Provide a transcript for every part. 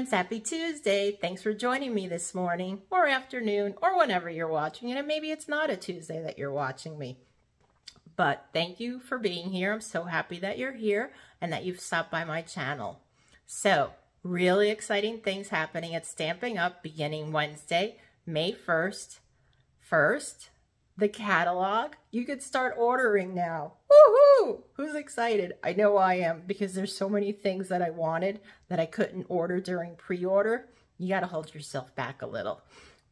friends, happy Tuesday. Thanks for joining me this morning or afternoon or whenever you're watching it. And maybe it's not a Tuesday that you're watching me. But thank you for being here. I'm so happy that you're here and that you've stopped by my channel. So, really exciting things happening at Stampin' Up! Beginning Wednesday, May 1st. First, the catalog. You could start ordering now. Woohoo! Who's excited? I know I am, because there's so many things that I wanted that I couldn't order during pre-order. You got to hold yourself back a little.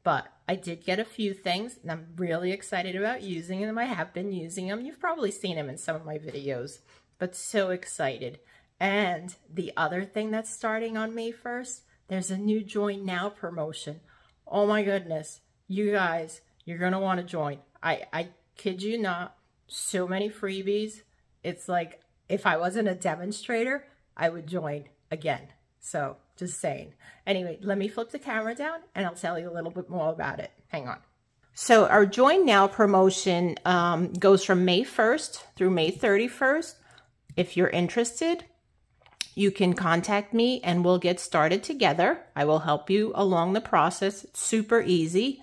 But I did get a few things, and I'm really excited about using them. I have been using them. You've probably seen them in some of my videos, but so excited. And the other thing that's starting on May 1st, there's a new Join Now promotion. Oh my goodness. You guys, you're going to want to join. I kid you not, so many freebies. It's like, if I wasn't a demonstrator, I would join again. So, just saying. Anyway, let me flip the camera down and I'll tell you a little bit more about it. Hang on. So, our Join Now promotion goes from May 1st through May 31st. If you're interested, you can contact me and we'll get started together. I will help you along the process. It's super easy.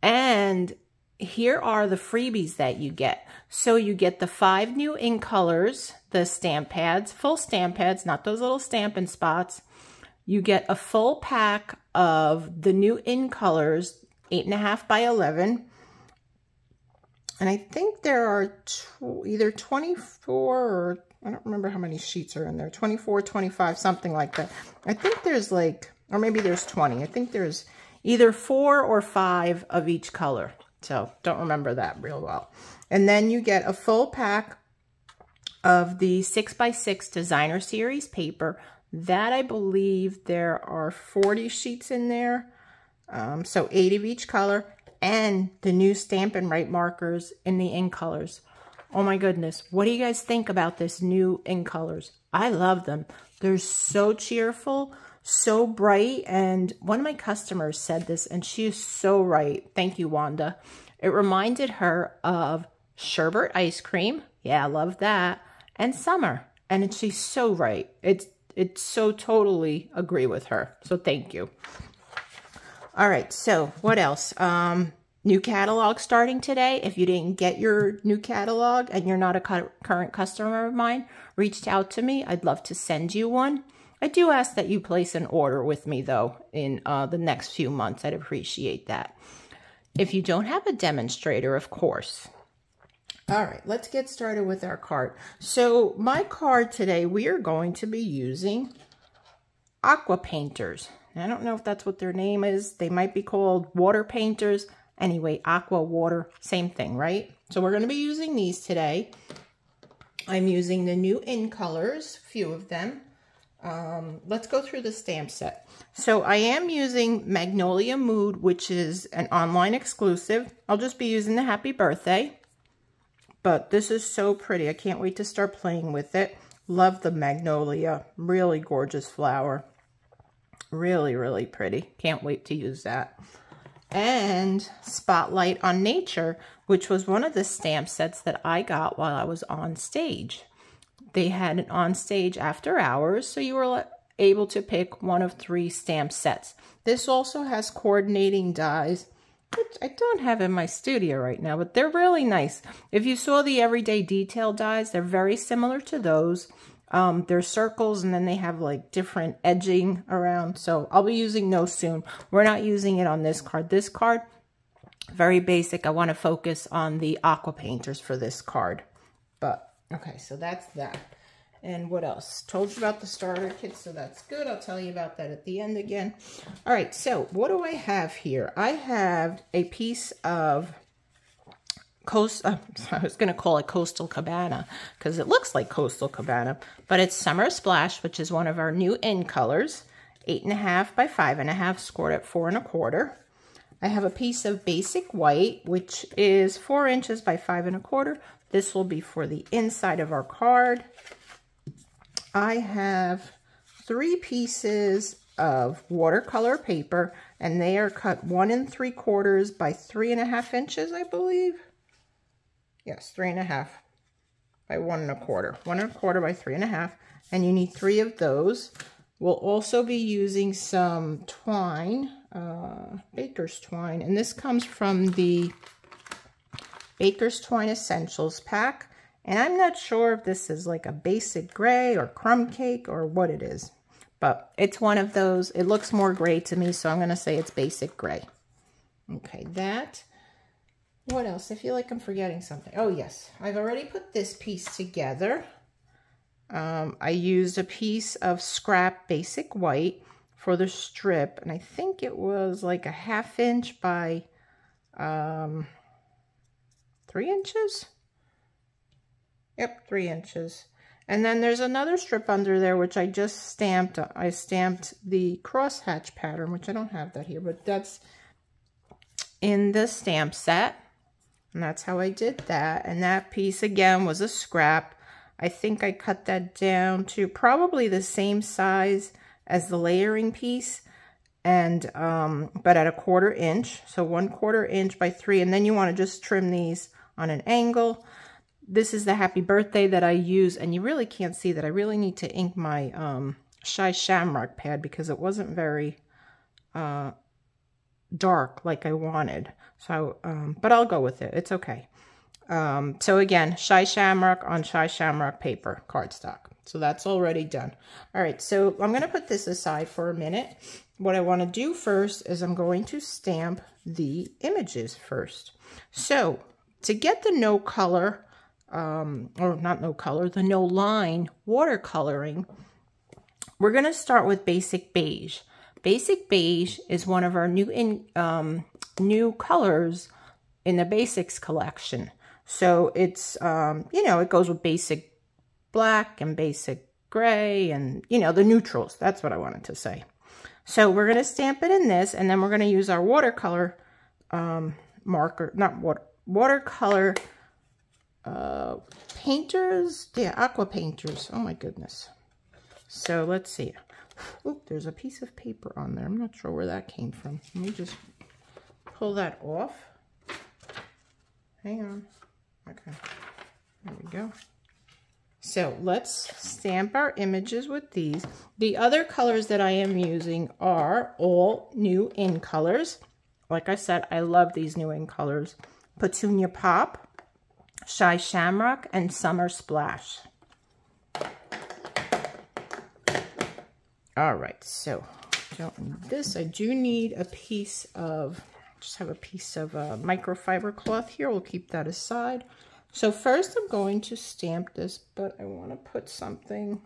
And here are the freebies that you get. So you get the 5 new ink colors, the stamp pads, full stamp pads, not those little Stampin' Spots. You get a full pack of the new ink colors, 8.5 by 11. And I think there are either 24 or I don't remember how many sheets are in there, 24, 25, something like that. I think there's like, or maybe there's 20. I think there's either 4 or 5 of each color. So don't remember that real well. And then you get a full pack of the 6x6 Designer Series paper. That I believe there are 40 sheets in there. So 8 of each color. And the new Stampin' Write markers in the ink colors. Oh my goodness. What do you guys think about this new ink colors? I love them. They're so cheerful, so bright, and one of my customers said this, and she is so right. Thank you, Wanda. It reminded her of sherbet ice cream. Yeah, I love that. And summer. And she's so right. It's so totally agree with her. So thank you. All right, so what else? New catalog starting today. If you didn't get your new catalog and you're not a current customer of mine, reach out to me. I'd love to send you one. I do ask that you place an order with me, though, in the next few months. I'd appreciate that. If you don't have a demonstrator, of course. All right, let's get started with our card. So my card today, we are going to be using Aqua Painters. I don't know if that's what their name is. They might be called Water Painters. Anyway, aqua, water, same thing, right? So we're going to be using these today. I'm using the new ink colors, a few of them. Let's go through the stamp set. So I am using Magnolia Mood, which is an online exclusive. I'll just be using the Happy Birthday. But this is so pretty. I can't wait to start playing with it. Love the Magnolia. Really gorgeous flower. Really, really pretty. Can't wait to use that. And Spotlight on Nature, which was one of the stamp sets that I got while I was on stage. They had an on stage after hours, so you were able to pick one of 3 stamp sets. This also has coordinating dies, which I don't have in my studio right now, but they're really nice. If you saw the Everyday Detail dies, they're very similar to those. They're circles and then they have like different edging around. So I'll be using those soon. We're not using it on this card. This card, very basic. I want to focus on the Aqua Painters for this card. But, okay, so that's that. And what else? Told you about the starter kit, so that's good. I'll tell you about that at the end again. All right, so what do I have here? I have a piece of I was going to call it Coastal Cabana because it looks like Coastal Cabana, but it's Summer Splash, which is one of our new ink colors, 8.5 by 5.5, scored at 4 1/4. I have a piece of Basic White, which is 4 inches by 5 1/4. This will be for the inside of our card. I have 3 pieces of watercolor paper, and they are cut 1 3/4 by 3.5 inches, I believe. Yes, 3.5 by 1 1/4. 1 1/4 by 3.5. And you need 3 of those. We'll also be using some twine, Baker's Twine, and this comes from the Baker's Twine Essentials pack. And I'm not sure if this is like a basic gray or crumb cake or what it is, but it's one of those. It looks more gray to me, so I'm going to say it's basic gray. Okay, that. What else? I feel like I'm forgetting something. Oh, yes. I've already put this piece together. I used a piece of scrap basic white for the strip, and I think it was like a 1/2 inch by 3 inches. Yep, 3 inches. And then there's another strip under there, which I just stamped. I stamped the crosshatch pattern, which I don't have that here, but that's in the stamp set. And that's how I did that. And that piece, again, was a scrap. I think I cut that down to probably the same size as the layering piece, and but at a 1/4 inch. So 1/4 inch by 3. And then you want to just trim these on an angle. This is the Happy Birthday that I use, and you really can't see that. I really need to ink my Shy Shamrock pad because it wasn't very dark like I wanted. So, but I'll go with it. It's okay. So again, Shy Shamrock on Shy Shamrock paper, cardstock. So that's already done. All right, so I'm going to put this aside for a minute. What I want to do first is I'm going to stamp the images first. So to get the no color, or not no color, the no line watercoloring, we're going to start with Basic Beige. Basic Beige is one of our new colors in the Basics collection. So it's, you know, it goes with basic black and basic gray and, you know, the neutrals. That's what I wanted to say. So we're going to stamp it in this, and then we're going to use our watercolor marker, watercolor painters. Yeah, aqua painters. Oh my goodness. So let's see. Oop, there's a piece of paper on there. I'm not sure where that came from. Let me just pull that off. Hang on. Okay, there we go. So let's stamp our images with these. The other colors that I am using are all new in colors. Like I said, I love these new in colors. Petunia Pop, Shy Shamrock, and Summer Splash. All right, so don't need this. I do need a piece of, just have a piece of microfiber cloth here. We'll keep that aside. So first I'm going to stamp this, but I want to put something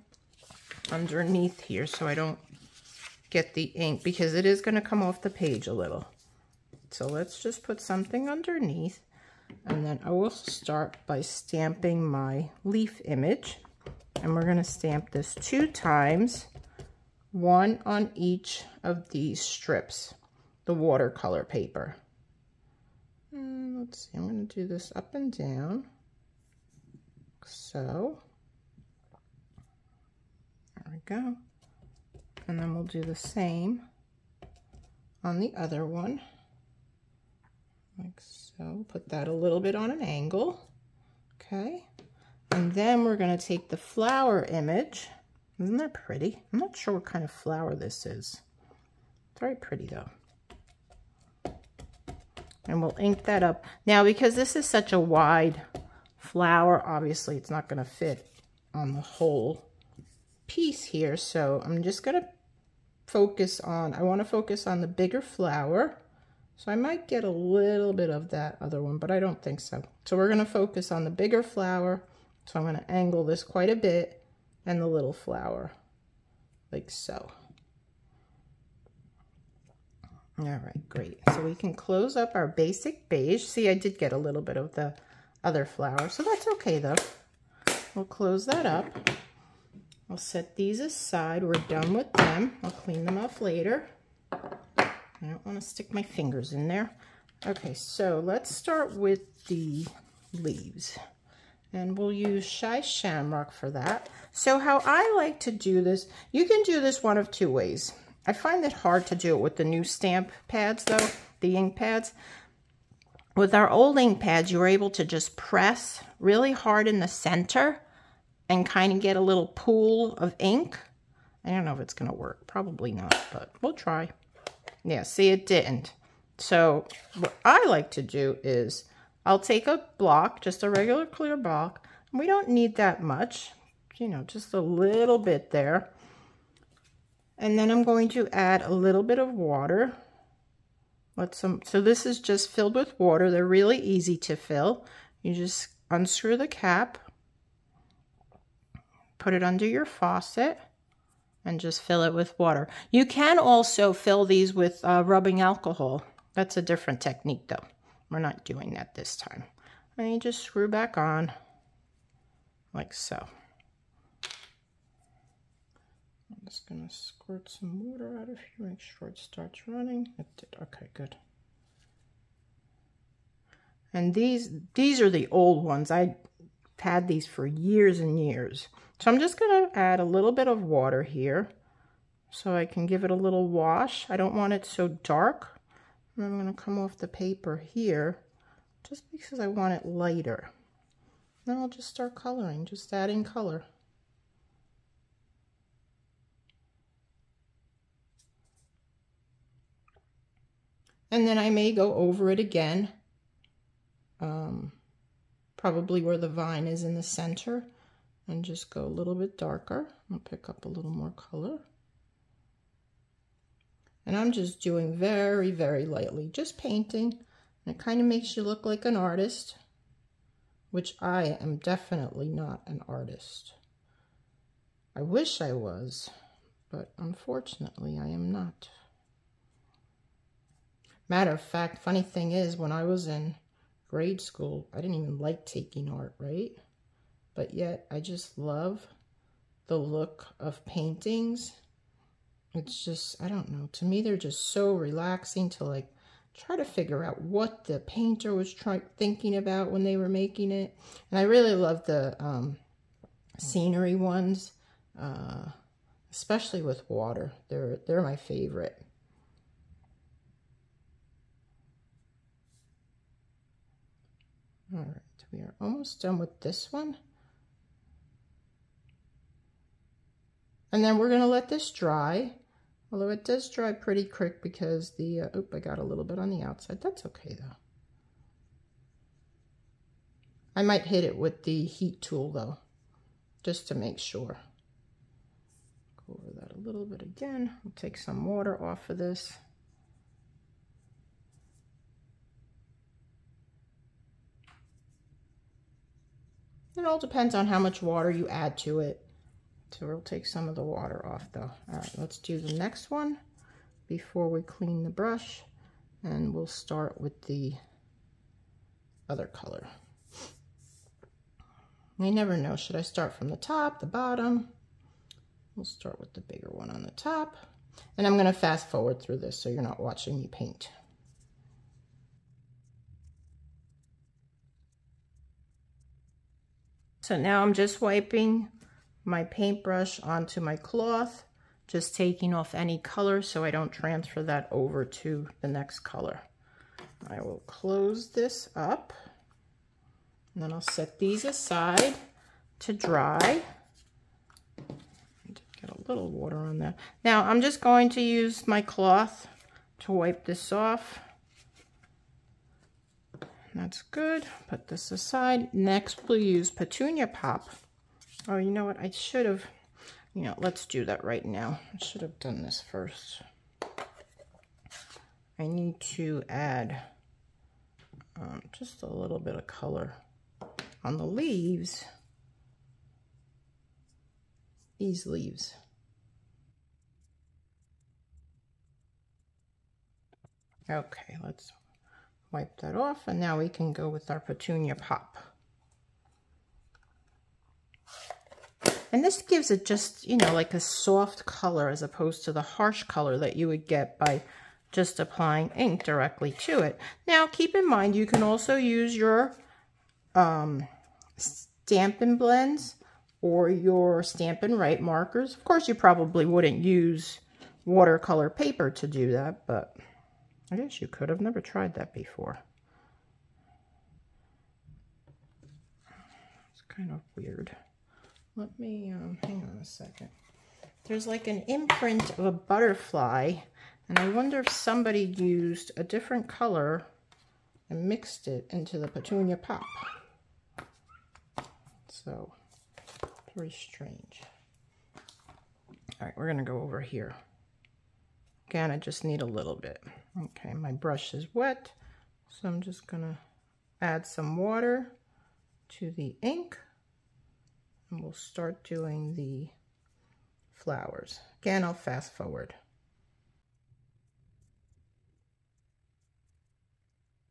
underneath here so I don't get the ink, because it is going to come off the page a little. So let's just put something underneath, and then I will start by stamping my leaf image. And we're going to stamp this 2 times, 1 on each of these strips, the watercolor paper. Let's see, I'm going to do this up and down. So, there we go. And then we'll do the same on the other one. Like so. Put that a little bit on an angle. Okay. And then we're going to take the flower image. Isn't that pretty? I'm not sure what kind of flower this is. It's very pretty though. And we'll ink that up. Now, because this is such a wide flower, obviously it's not going to fit on the whole piece here. So I'm just going to focus on, I want to focus on the bigger flower. So I might get a little bit of that other one, but I don't think so. So we're going to focus on the bigger flower. So I'm going to angle this quite a bit, and the little flower, like so. All right, great. So we can close up our Basic Beige. See, I did get a little bit of the other flower, so that's okay though. We'll close that up. I'll set these aside. We're done with them. I'll clean them off later. I don't want to stick my fingers in there. Okay, so let's start with the leaves. And we'll use Shy Shamrock for that. So how I like to do this, you can do this one of 2 ways. I find it hard to do it with the new stamp pads though, the ink pads. With our old ink pads, you were able to just press really hard in the center and kind of get a little pool of ink. I don't know if it's going to work. Probably not, but we'll try. Yeah, see, it didn't. So what I like to do is I'll take a block, just a regular clear block. We don't need that much, you know, just a little bit there. And then I'm going to add a little bit of water. So this is just filled with water. They're really easy to fill. You just unscrew the cap, put it under your faucet, and just fill it with water. You can also fill these with rubbing alcohol. That's a different technique though. We're not doing that this time. And you just screw back on like so. I'm just gonna squirt some water out of here, make sure it starts running. It did, okay, good. And these are the old ones. I had these for years and years. So I'm just gonna add a little bit of water here so I can give it a little wash. I don't want it so dark. And I'm gonna come off the paper here just because I want it lighter. Then I'll just start coloring, just adding color. And then I may go over it again, probably where the vine is in the center, and just go a little bit darker. I'll pick up a little more color. And I'm just doing very, very lightly, just painting. And it kind of makes you look like an artist, which I am definitely not an artist. I wish I was, but unfortunately I am not. Matter of fact, funny thing is, when I was in grade school, I didn't even like taking art, right? But yet I just love the look of paintings. It's just, I don't know, to me they're just so relaxing to like try to figure out what the painter was thinking about when they were making it. And I really love the scenery ones, especially with water. They're my favorite. All right, we are almost done with this one. And then we're going to let this dry, although it does dry pretty quick because the, I got a little bit on the outside. That's okay though. I might hit it with the heat tool though, just to make sure. Go over that a little bit again. I'll take some water off of this. It all depends on how much water you add to it. So we'll take some of the water off though. All right, let's do the next one before we clean the brush. And we'll start with the other color. You never know, should I start from the top, the bottom? We'll start with the bigger one on the top. And I'm gonna fast forward through this so you're not watching me paint. So now I'm just wiping my paintbrush onto my cloth, just taking off any color so I don't transfer that over to the next color. I will close this up, and then I'll set these aside to dry. Get a little water on that. Now I'm just going to use my cloth to wipe this off. That's good. Put this aside. Next, we'll use Petunia Pop. Oh, you know what? I should have, let's do that right now. I should have done this first. I need to add just a little bit of color on the leaves. These leaves. Okay, let's wipe that off, and now we can go with our Petunia Pop. And this gives it just, like a soft color as opposed to the harsh color that you would get by just applying ink directly to it. Now, keep in mind, you can also use your Stampin' Blends or your Stampin' Write markers. Of course, you probably wouldn't use watercolor paper to do that, but I guess you could. I've never tried that before. It's kind of weird. Let me, hang on a second. there's like an imprint of a butterfly, and I wonder if somebody used a different color and mixed it into the petunia pop. So, very strange. All right, we're gonna go over here. Again, I just need a little bit. Okay, my brush is wet, so I'm just gonna add some water to the ink, and we'll start doing the flowers. Again, I'll fast forward.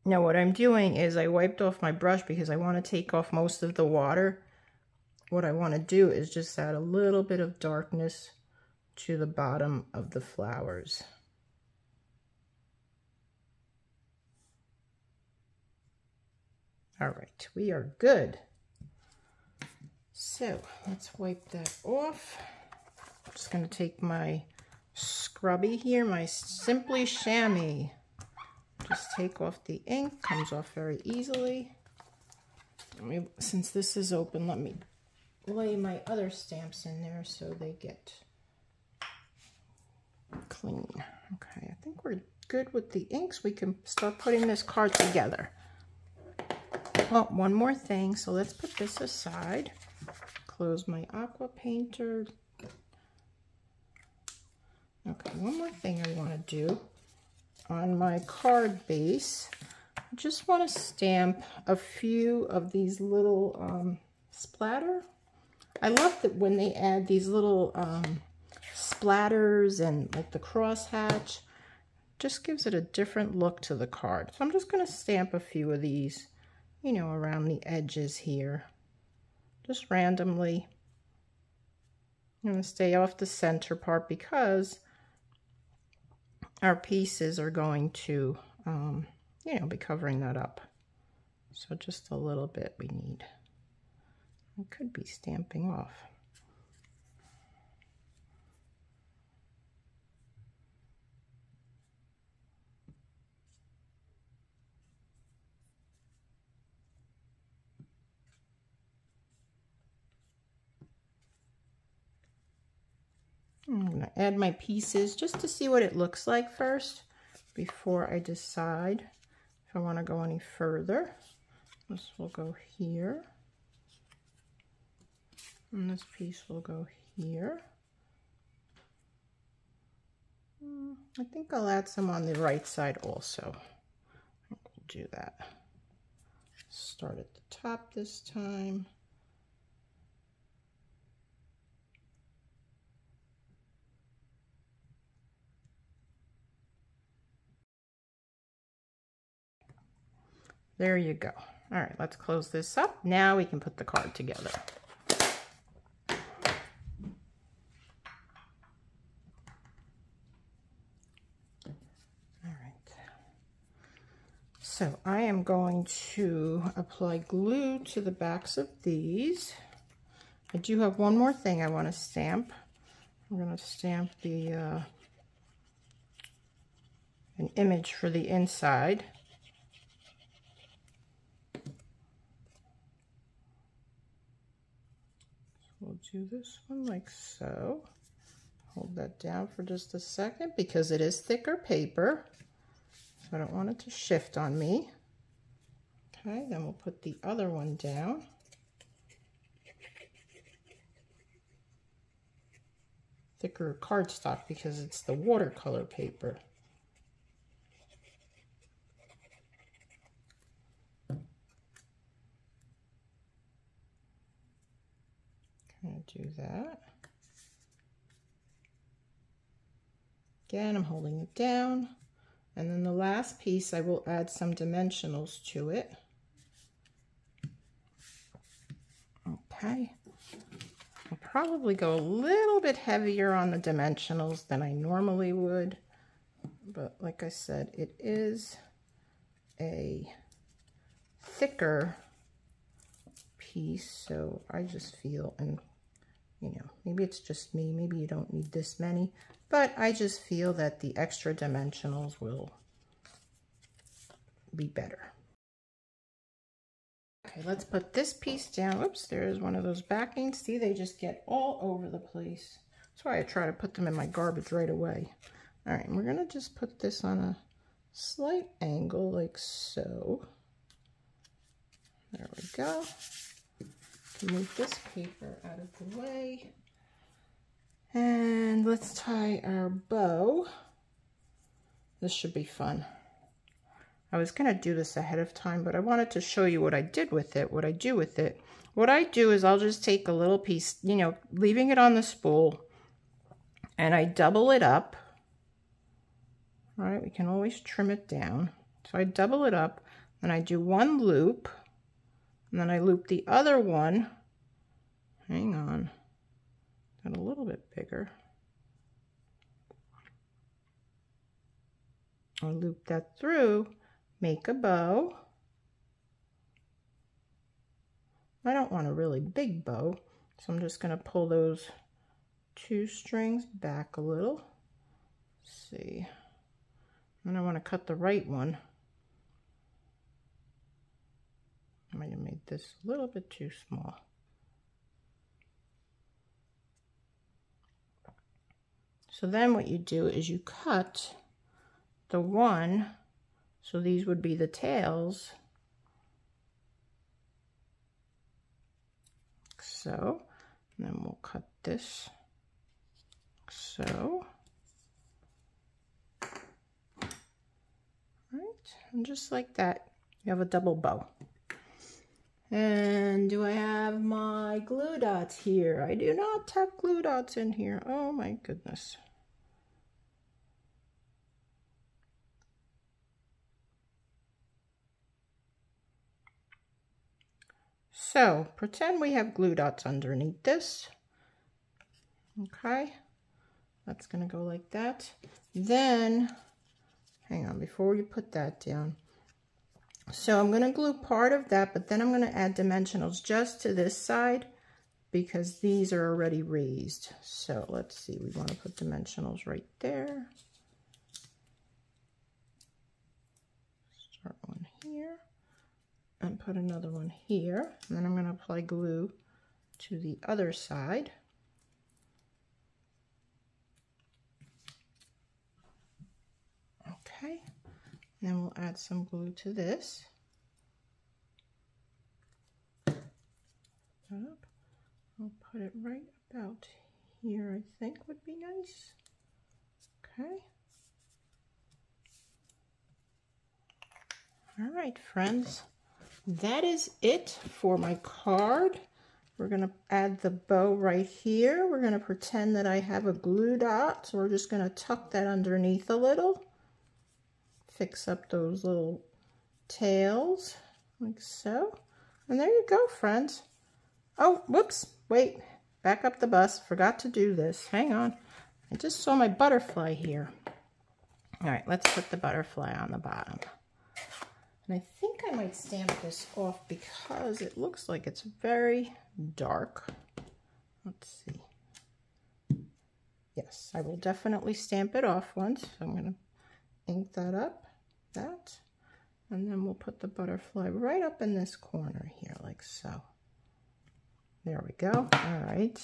Now what I'm doing is I wiped off my brush because I want to take off most of the water. What I want to do is just add a little bit of darkness to the bottom of the flowers. All right, we are good. So let's wipe that off. I'm just going to take my scrubby here, my Simply Chamois. Just take off the ink, comes off very easily. Since this is open, let me lay my other stamps in there so they get clean. Okay, I think we're good with the inks. We can start putting this card together. Oh, one more thing. So let's put this aside. Close my aqua painter. Okay, one more thing I want to do. On my card base, I just want to stamp a few of these little splatter. I love that when they add these little splatters and like the crosshatch, just gives it a different look to the card. So I'm just going to stamp a few of these, you know, around the edges here, just randomly. I'm going to stay off the center part because our pieces are going to, you know, be covering that up. So just a little bit we need. I could be stamping off. I'm going to add my pieces just to see what it looks like first before I decide if I want to go any further. This will go here. And this piece will go here. I think I'll add some on the right side also. We'll do that. Start at the top this time. There you go. All right, let's close this up. Now we can put the card together. All right. So I am going to apply glue to the backs of these. I do have one more thing I want to stamp. I'm going to stamp the an image for the inside. We'll do this one like so. Hold that down for just a second because it is thicker paper. So I don't want it to shift on me. Okay, then we'll put the other one down. Thicker cardstock because it's the watercolor paper. Do that. Again, I'm holding it down. And then the last piece, I will add some dimensionals to it. Okay. I'll probably go a little bit heavier on the dimensionals than I normally would. But like I said, it is a thicker piece, so I just feel, and you know, maybe it's just me, maybe you don't need this many, but I just feel that the extra dimensionals will be better. Okay, let's put this piece down. Oops, there's one of those backings. See, they just get all over the place. That's why I try to put them in my garbage right away. All right, and we're gonna just put this on a slight angle like so. There we go. Move this paper out of the way. And let's tie our bow. This should be fun. I was gonna do this ahead of time, but I wanted to show you what I did with it, what I do with it. What I do is I'll just take a little piece, you know, leaving it on the spool, and I double it up. All right, we can always trim it down. So I double it up, and I do one loop, and then I loop the other one. Hang on, got a little bit bigger. I'll loop that through, make a bow. I don't want a really big bow, so I'm just going to pull those 2 strings back a little. Let's see. And I want to cut the right one. I might have made this a little bit too small. So then what you do is you cut the one, so these would be the tails, so, and then we'll cut this so. Right, and just like that, you have a double bow. And do I have my glue dots here? I do not have glue dots in here. Oh my goodness. So pretend we have glue dots underneath this. Okay, that's gonna go like that. Then, hang on, before you put that down. So I'm gonna glue part of that, but then I'm gonna add dimensionals just to this side because these are already raised. So let's see, we wanna put dimensionals right there. Start one here. And put another one here, and then I'm going to apply glue to the other side. Okay, and then we'll add some glue to this. I'll put it right about here, I think would be nice. Okay. All right, friends. That is it for my card. We're going to add the bow right here. We're going to pretend that I have a glue dot. So we're just going to tuck that underneath a little. Fix up those little tails like so. And there you go, friends. Oh, whoops. Wait. Back up the bus. Forgot to do this. Hang on. I just saw my butterfly here. All right, let's put the butterfly on the bottom. And I think I might stamp this off because it looks like it's very dark. Let's see. Yes, I will definitely stamp it off once. So I'm going to ink that up, and then we'll put the butterfly right up in this corner here, like so. There we go. All right.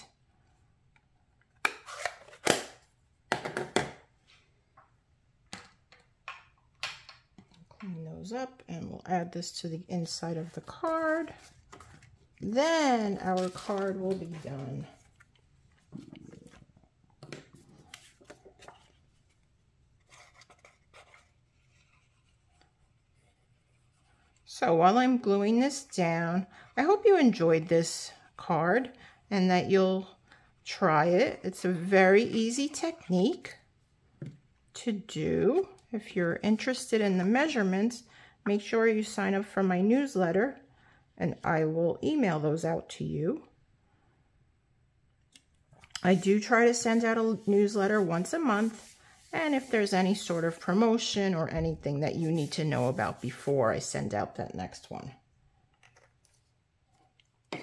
Clean those up, and we'll add this to the inside of the card. Then our card will be done. So while I'm gluing this down, I hope you enjoyed this card and that you'll try it. It's a very easy technique to do. If you're interested in the measurements, make sure you sign up for my newsletter and I will email those out to you. I do try to send out a newsletter once a month, and if there's any sort of promotion or anything that you need to know about before I send out that next one.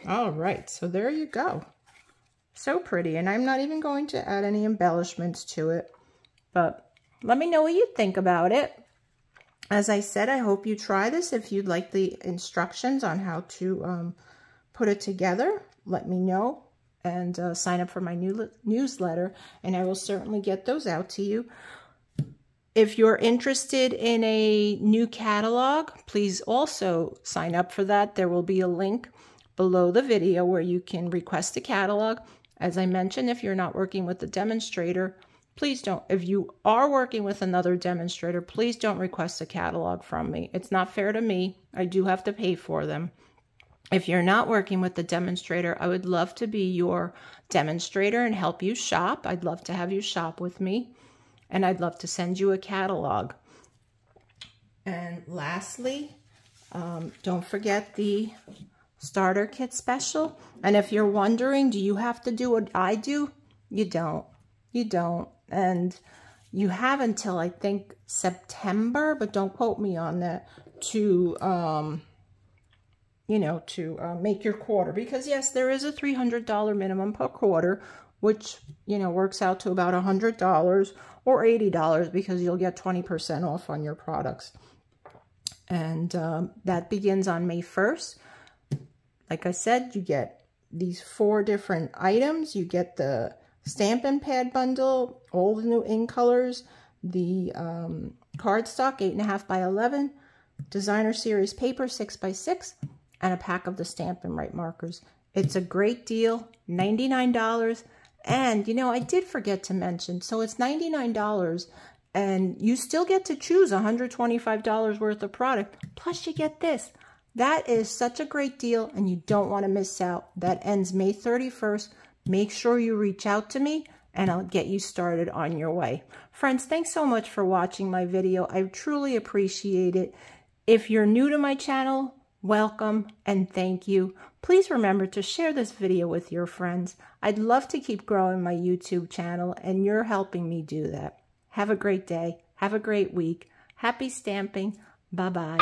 All right, so there you go. So pretty, and I'm not even going to add any embellishments to it, but let me know what you think about it. As I said, I hope you try this. If you'd like the instructions on how to put it together, let me know. and sign up for my new newsletter, and I will certainly get those out to you. If you're interested in a new catalog, please also sign up for that. There will be a link below the video where you can request a catalog. As I mentioned, if you're not working with the demonstrator, please don't. If you are working with another demonstrator, please don't request a catalog from me. It's not fair to me. I do have to pay for them. If you're not working with the demonstrator, I would love to be your demonstrator and help you shop. I'd love to have you shop with me, and I'd love to send you a catalog. And lastly, don't forget the starter kit special. And if you're wondering, do you have to do what I do? You don't. You don't. And you have until, I think, September, but don't quote me on that, to make your quarter. Because yes, there is a $300 minimum per quarter, which, works out to about $100 or $80 because you'll get 20% off on your products. And that begins on May 1st. Like I said, you get these 4 different items. You get the Stampin' Pad bundle, all the new ink colors, the cardstock 8.5 by 11, designer series paper 6 by 6, and a pack of the Stampin' Right markers. It's a great deal, $99. And, I did forget to mention, so it's $99, and you still get to choose $125 worth of product. Plus, you get this. That is such a great deal, and you don't want to miss out. That ends May 31st. Make sure you reach out to me, and I'll get you started on your way. Friends, thanks so much for watching my video. I truly appreciate it. If you're new to my channel, welcome and thank you. Please remember to share this video with your friends. I'd love to keep growing my YouTube channel, and you're helping me do that. Have a great day. Have a great week. Happy stamping. Bye-bye.